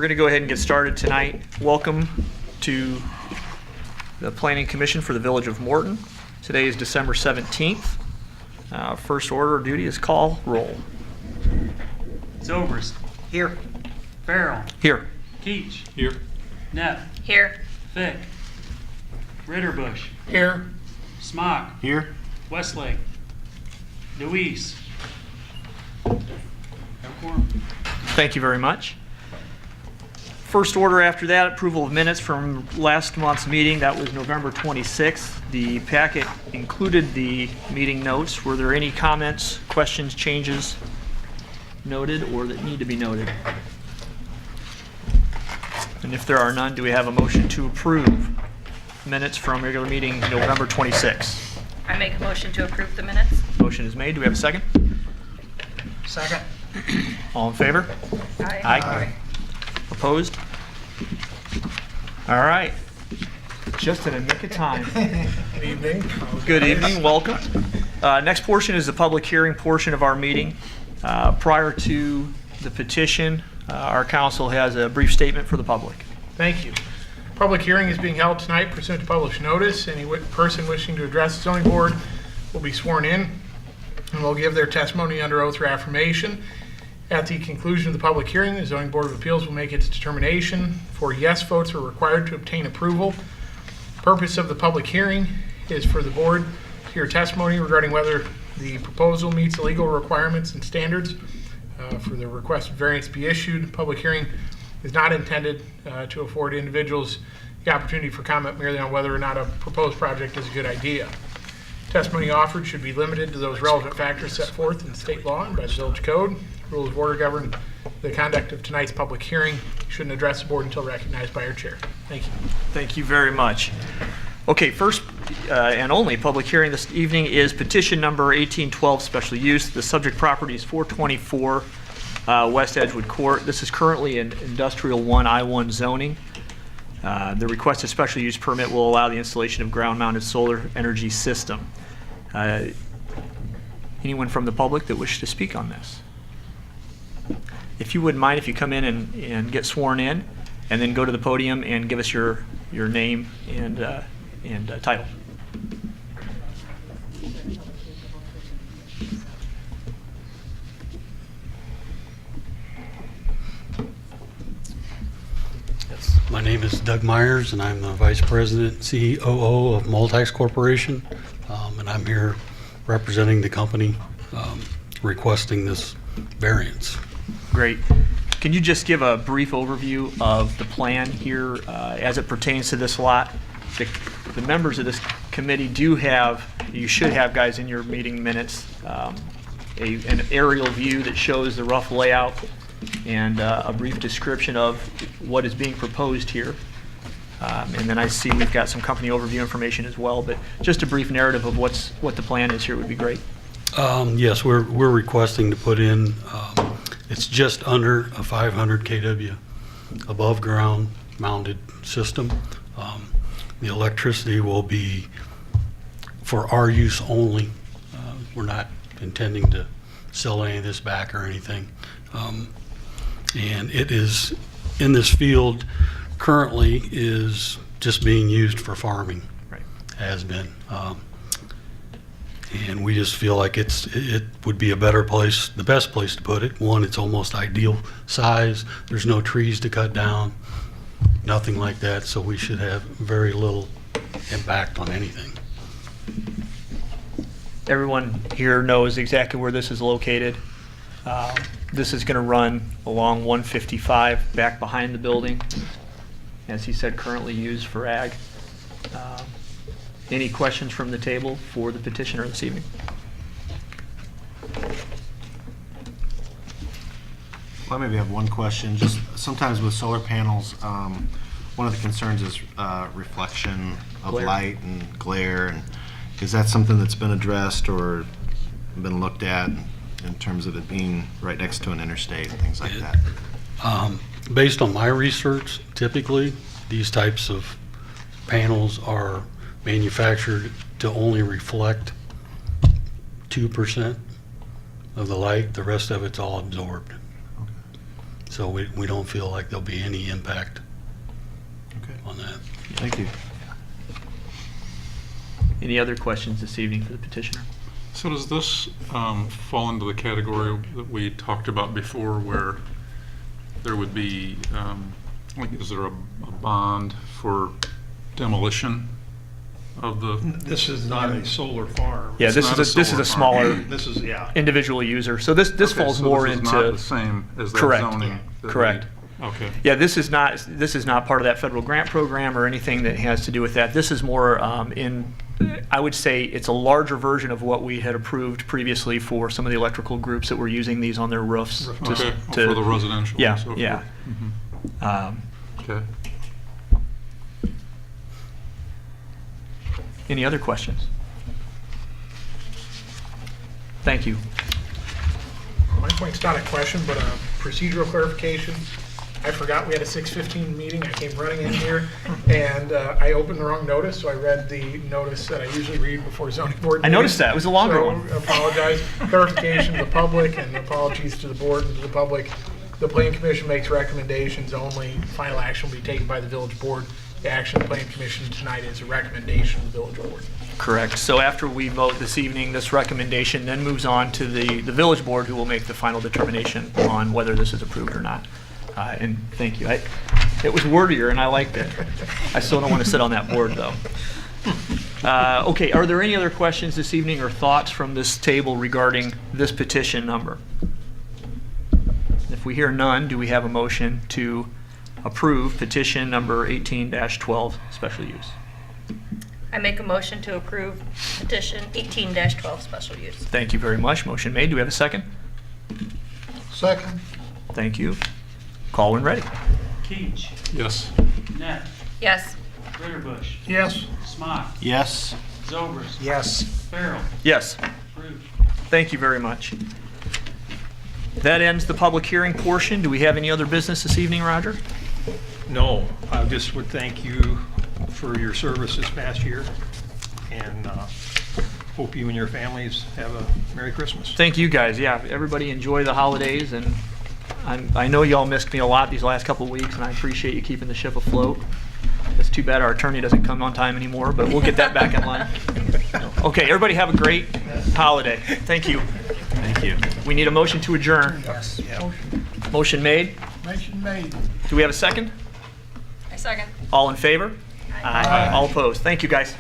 We're going to go ahead and get started tonight. Welcome to the Planning Commission for the Village of Morton. Today is December 17th. First order of duty is call roll. Zovers. Here. Farrell. Here. Keach. Here. Neff. Here. Fick. Ritterbush. Here. Smock. Here. Westlake. Deweese. Have quorum. Thank you very much. First order after that, approval of minutes from last month's meeting. That was November 26th. The packet included the meeting notes. Were there any comments, questions, changes noted or that need to be noted? And if there are none, do we have a motion to approve minutes from regular meeting November 26th? I make a motion to approve the minutes. Motion is made. Do we have a second? Second. All in favor? Aye. Opposed? All right. Just in a nick of time. Good evening. Good evening. Welcome. Next portion is the public hearing portion of our meeting. Prior to the petition, our council has a brief statement for the public. Thank you. Public hearing is being held tonight pursuant to published notice. Any person wishing to address the zoning board will be sworn in and will give their testimony under oath or affirmation. At the conclusion of the public hearing, the zoning board of appeals will make its determination. 4 yes votes are required to obtain approval. Purpose of the public hearing is for the board to hear testimony regarding whether the proposal meets the legal requirements and standards for the requested variance to be issued. Public hearing is not intended to afford individuals the opportunity for comment merely on whether or not a proposed project is a good idea. Testimony offered should be limited to those relevant factors set forth in state law and by the village code. Rules of order govern the conduct of tonight's public hearing. You shouldn't address the board until recognized by your chair. Thank you. Thank you very much. Okay, first and only public hearing this evening is petition number 1812, special use. The subject property is 424 West Edgewood Court. This is currently in Industrial 1 I-1 zoning. The requested special use permit will allow the installation of ground-mounted solar energy system. Anyone from the public that wishes to speak on this? If you wouldn't mind, if you come in and get sworn in, and then go to the podium and give us your name and title. My name is Doug Myers, and I'm the Vice President, COO of Multex Corporation, and I'm here representing the company requesting this variance. Great. Can you just give a brief overview of the plan here as it pertains to this lot? The members of this committee do have, you should have, guys, in your meeting minutes, an aerial view that shows the rough layout and a brief description of what is being proposed here. And then I see we've got some company overview information as well, but just a brief narrative of what the plan is here would be great. Yes, we're requesting to put in, it's just under a 500 kW above ground mounted system. The electricity will be for our use only. We're not intending to sell any of this back or anything. And it is in this field currently is just being used for farming. Right. Has been. And we just feel like it would be a better place, the best place to put it. One, it's almost ideal size. There's no trees to cut down, nothing like that, so we should have very little impact on anything. Everyone here knows exactly where this is located. This is going to run along 155 back behind the building. As he said, currently used for ag. Any questions from the table for the petitioner this evening? Well, I maybe have one question. Just sometimes with solar panels, one of the concerns is reflection of Glare. light and glare. And is that something that's been addressed or been looked at in terms of it being right next to an interstate and things like that? Based on my research, typically these types of panels are manufactured to only reflect 2% of the light. The rest of it's all absorbed. So we don't feel like there'll be any impact Okay. on that. Thank you. Any other questions this evening for the petitioner? So does this fall into the category that we talked about before where there would be, like, is there a bond for demolition of the? This is not a solar farm. Yeah, It's this not is this is a solar farm. smaller This is, yeah. individual user. So this Okay, falls so more this is into not the same as that Correct. zoning? that we- Correct. Okay. Yeah, this is not part of that federal grant program or anything that has to do with that. This is more I would say it's a larger version of what we had approved previously for some of the electrical groups that were using these on their roofs. Okay, for the residential Yeah, and so forth. yeah. Okay. Any other questions? Thank you. My point's not a question, but a procedural clarification. I forgot we had a 6:15 meeting. I came running in here, and I opened the wrong notice, so I read the notice that I usually read before zoning board I meetings. noticed that. It was a longer So, one. apologize. Clarification to the public, and apologies to the board and to the public. The Planning Commission makes recommendations only. Final action will be taken by the village board. The action of the Planning Commission tonight is a recommendation of the village board. Correct. So after we vote this evening, this recommendation then moves on to the village board, who will make the final determination on whether this is approved or not. And thank you. It was wordier, and I liked it. I still don't want to sit on that board, though. Okay, are there any other questions this evening or thoughts from this table regarding this petition number? If we hear none, do we have a motion to approve petition number 18-12, special use? I make a motion to approve petition 18-12 special use. Thank you very much. Motion made. Do we have a second? Second. Thank you. Call when ready. Keach, Yes. Neff, Yes. Ritterbush, Yes. Smock, Yes. Zobers, Yes. Farrell, Yes. approved. Thank you very much. That ends the public hearing portion. Do we have any other business this evening, Roger? No, I just would thank you for your service this past year, and hope you and your families have a Merry Christmas. Thank you, guys. Yeah, everybody enjoy the holidays, and I know y'all missed me a lot these last couple of weeks, and I appreciate you keeping the ship afloat. It's too bad our attorney doesn't come on time anymore, but we'll get that back in line. Okay, everybody have a great holiday. Thank you. Thank you. We need a motion to adjourn. Yes. Motion made. Motion made. Do we have a second? I second. All in favor? Aye. All opposed? Thank you, guys.